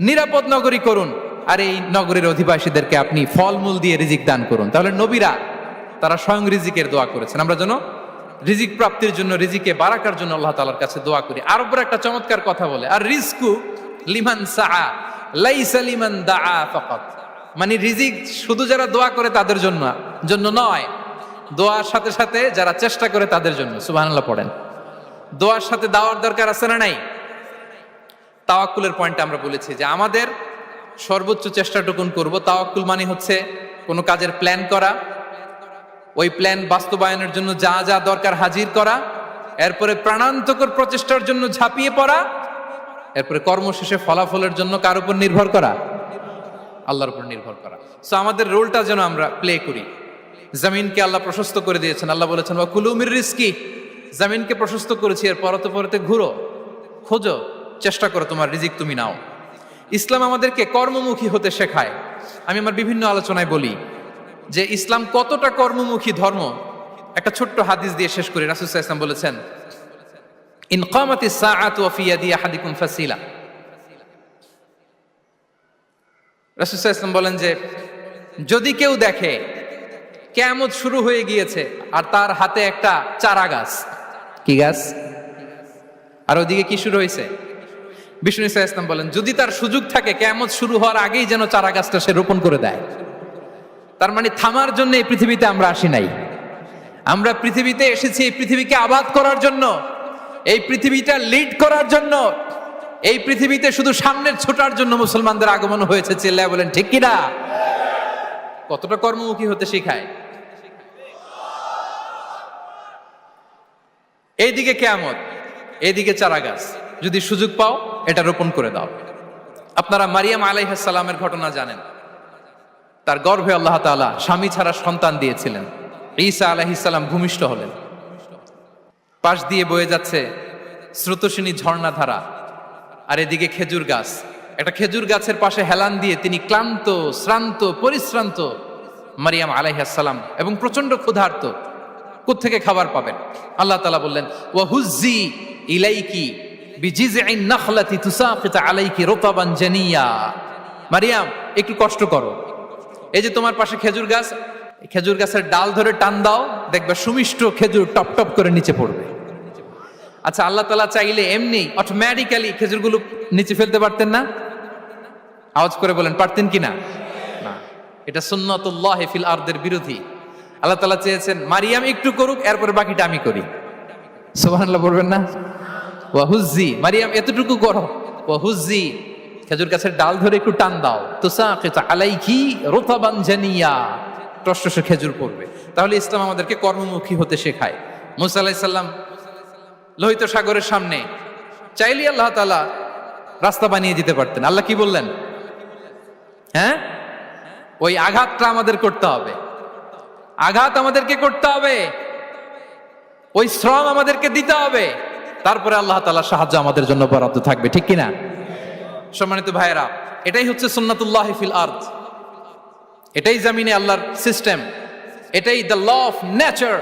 নিরাপদ নগরী করুন, আর এই নগরীর অধিবাসীদেরকে আপনি ফলমূল দিয়ে রিজিক দান করুন। তাহলে নবীরা তারা স্বয়ং রিজিকের দোয়া করেছেন। আমরা যেন রিজিক প্রাপ্তির জন্য, রিজিকে বারাকার জন্য আল্লাহ তাআলার কাছে দোয়া করি। আর উপর একটা চমৎকার কথা বলে, আর রিজকু লিমান সাআ লাইসা লিমান দাআ ফাকাত, মানে রিজিক শুধু যারা দোয়া করে তাদের জন্য নয়, দোয়ার সাথে সাথে যারা চেষ্টা করে তাদের জন্য। সুবহানাল্লাহ পড়েন। দোয়ার সাথে দাওয়ার দরকার আছে না নাই? তাওয়াক্কুলের পয়েন্টটা আমরা বলেছি যে আমাদের সর্বোচ্চ চেষ্টাটুকুন করব। তাওয়াক্কুল মানে হচ্ছে কোনো কাজের প্ল্যান করা, ওই প্ল্যান বাস্তবায়নের জন্য যা যা দরকার হাজির করা, এরপরে প্রাণান্তকর প্রচেষ্টার জন্য ঝাঁপিয়ে পড়া, এরপরে কর্মশেষে ফলাফলের জন্য কার উপর নির্ভর করা? আল্লাহর উপর নির্ভর করা। সো আমাদের রোলটা যেন আমরা প্লে করি। জমিনকে আল্লাহ প্রশস্ত করে দিয়েছেন, আল্লাহ বলেছেন ওয়া কুলু মির রিজকি, জমিনকে প্রশস্ত করেছি, এর পরতে পরতে ঘুরো, খোঁজো, চেষ্টা করো তোমার রিজিক তুমি নাও। ইসলাম আমাদেরকে কর্মমুখী হতে শেখায়। আমি আমার বিভিন্ন আলোচনায় বলি যে ইসলাম কতটা কর্মমুখী ধর্ম। একটা ছোট্ট হাদিস দিয়ে শেষ করি। রাসূল সাল্লাল্লাহু আলাইহি ওয়াসাল্লাম বলেছেন, ইন কামাতিস সাআতু ওয়া ফি ইয়াদি আহাদিকুম ফাসিলা। রাসূল সাল্লাল্লাহু আলাইহি ওয়াসাল্লাম বলেন যে যদি কেউ দেখে কিয়ামত শুরু হয়ে গিয়েছে আর তার হাতে একটা চারা গাছ, কি গাছ, আর ওদিকে কি শুরু হয়েছে, বিষ্ণু সাল্লাল্লাহু আলাইহি ওয়াসাল্লাম বলেন যদি তার সুযোগ থাকে কিয়ামত শুরু হওয়ার আগেই যেন চারা গাছটা সে রোপণ করে দেয়। তার মানে থামার জন্য এই পৃথিবীতে আমরা আসি নাই। আমরা পৃথিবীতে এসেছি এই পৃথিবীকে আবাদ করার জন্য, এই পৃথিবীটা লিড করার জন্য। এই পৃথিবীতে শুধু সামনের ছোটার জন্য মুসলমানদের আগমন হয়েছে। চিল্লায় বলেন ঠিক কিনা? কতটা কর্মমুখী হতে শেখায়। এইদিকে কিয়ামত, এইদিকে চারা গাছ, যদি সুযোগ পাও এটা রোপণ করে দাও। আপনারা মারিয়াম আলাইহিস সালামের ঘটনা জানেন। তার গর্ভে আল্লাহ তাআলা স্বামী ছাড়া সন্তান দিয়েছিলেন। ঈসা আলাইহিস সালাম ভূমিষ্ঠ হলেন। পাশ দিয়ে বয়ে যাচ্ছে স্রোতস্বিনী ঝর্ণাধারা, আর এদিকে খেজুর গাছ। একটা খেজুর গাছের পাশে হেলান দিয়ে তিনি ক্লান্ত, শ্রান্ত, পরিশ্রান্ত মারিয়াম আলাইহিস সালাম, এবং প্রচন্ড ক্ষুধার্ত। কোত্থেকে খাবার পাবেন? আল্লাহ তাআলা বললেন, ওয়া হুজ্জি ইলাইকি বিজিযইন নাখলাতি তুসাকিত আলাইকি রুতাবান জানিয়া। মারিয়াম, একটু কষ্ট করো। এই যে তোমার পাশে খেজুর গাছ, খেজুর গাছের ডাল ধরে টান দাও, দেখবে সুমিষ্ট খেজুর টপ টপ করে নিচে পড়বে। আচ্ছা, আল্লাহ তাআলা চাইলে এমনি অটোমেটিক্যালি খেজুরগুলো নিচে ফেলতে পারতেন না? আওয়াজ করে বলেন, পারতেন কি না? না, এটা সুন্নাতুল্লাহ ফিল আরদের বিরোধী। আল্লাহ তাআলা চেয়েছেন মারিয়াম একটু করুক, এরপরে বাকিটা আমি করি। সুবহানাল্লাহ বলবেন না? ওয়া হুজ্জি, মারিয়াম এতটুকু করো। ওয়া হুজ্জি, খেজুর গাছের ডাল ধরে একটু টান দাও, তুসাকিত আলাইকি রুতাবান জানিয়া, টসটসে খেজুর পড়বে। তাহলে ইসলাম আমাদেরকে কর্মমুখী হতে শেখায়। মুসা আলাইহিস সালাম লোহিত সাগরের সামনে চাইলে আল্লাহ তাআলা রাস্তা বানিয়ে দিতে পারতেন। আল্লাহ কি বললেন? হ্যাঁ, ওই আঘাতটা আমাদের করতে হবে, আঘাত আমাদেরকে করতে হবে, ওই শ্রম আমাদেরকে দিতে হবে, তারপরে আল্লাহ তাআলার সাহায্য আমাদের জন্য বরাদ্দ থাকবে। ঠিক কিনা? সম্মানিত ভাইয়েরা, এটাই হচ্ছে সুন্নাতুল্লাহ ফিল আরদ। এটাই জামিনে আল্লাহর সিস্টেম, এটাই the law of nature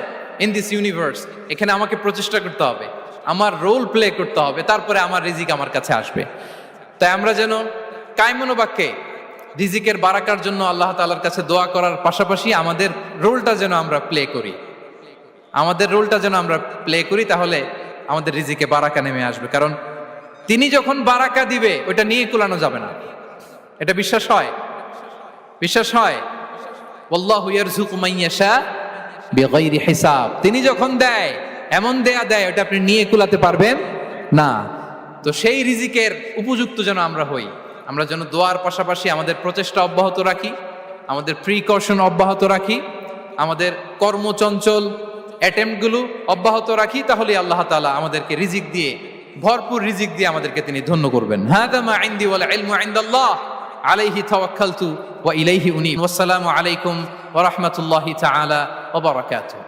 in this universe. এখানে আমাকে প্রচেষ্টা করতে হবে, আমার রোল প্লে করতে হবে, তারপরে আমার রিজিক আমার কাছে আসবে। তাই আমরা যেন কায়মনোবাক্যে রিজিকের বারাকার জন্য আল্লাহ তাআলার কাছে দোয়া করার পাশাপাশি আমাদের রোলটা যেন আমরা প্লে করি, আমাদের রোলটা যেন আমরা প্লে করি, তাহলে আমাদের রিজিকে বারাকা নেমে আসবে। কারণ তিনি যখন বারাকা দিবে ওইটা নিয়ে কুলানো যাবে না। এটা বিশ্বাস হয়? বিশ্বাস হয়? ওয়াল্লাহু ইয়ারযুকু মান ইয়াশা বিগাইরি হিসাব। তিনি যখন দেয় এমন দেয়া দেয় ওটা আপনি নিয়ে কুলাতে পারবেন না। তো সেই রিজিকের উপযুক্ত যেন আমরা হই। আমরা যেন দোয়ার পাশাপাশি আমাদের প্রচেষ্টা অব্যাহত রাখি, আমাদের প্রিকশন অব্যাহত রাখি, আমাদের কর্মচঞ্চল অ্যাটেম্পটগুলো অব্যাহত রাখি, তাহলে আল্লাহ তাআলা আমাদেরকে রিজিক দিয়ে, ভরপুর রিজিক দিয়ে আমাদেরকে তিনি ধন্য করবেন। হাদা মা ইনদি ওয়াল ইলমু ইনদাল্লাহ আলাইহি তাওয়াক্কালতু ওয়া ইলাইহি উনীব। ওয়াসসালামু আলাইকুম ওয়া রাহমাতুল্লাহি তাআলা ওয়া বারাকাতুহু।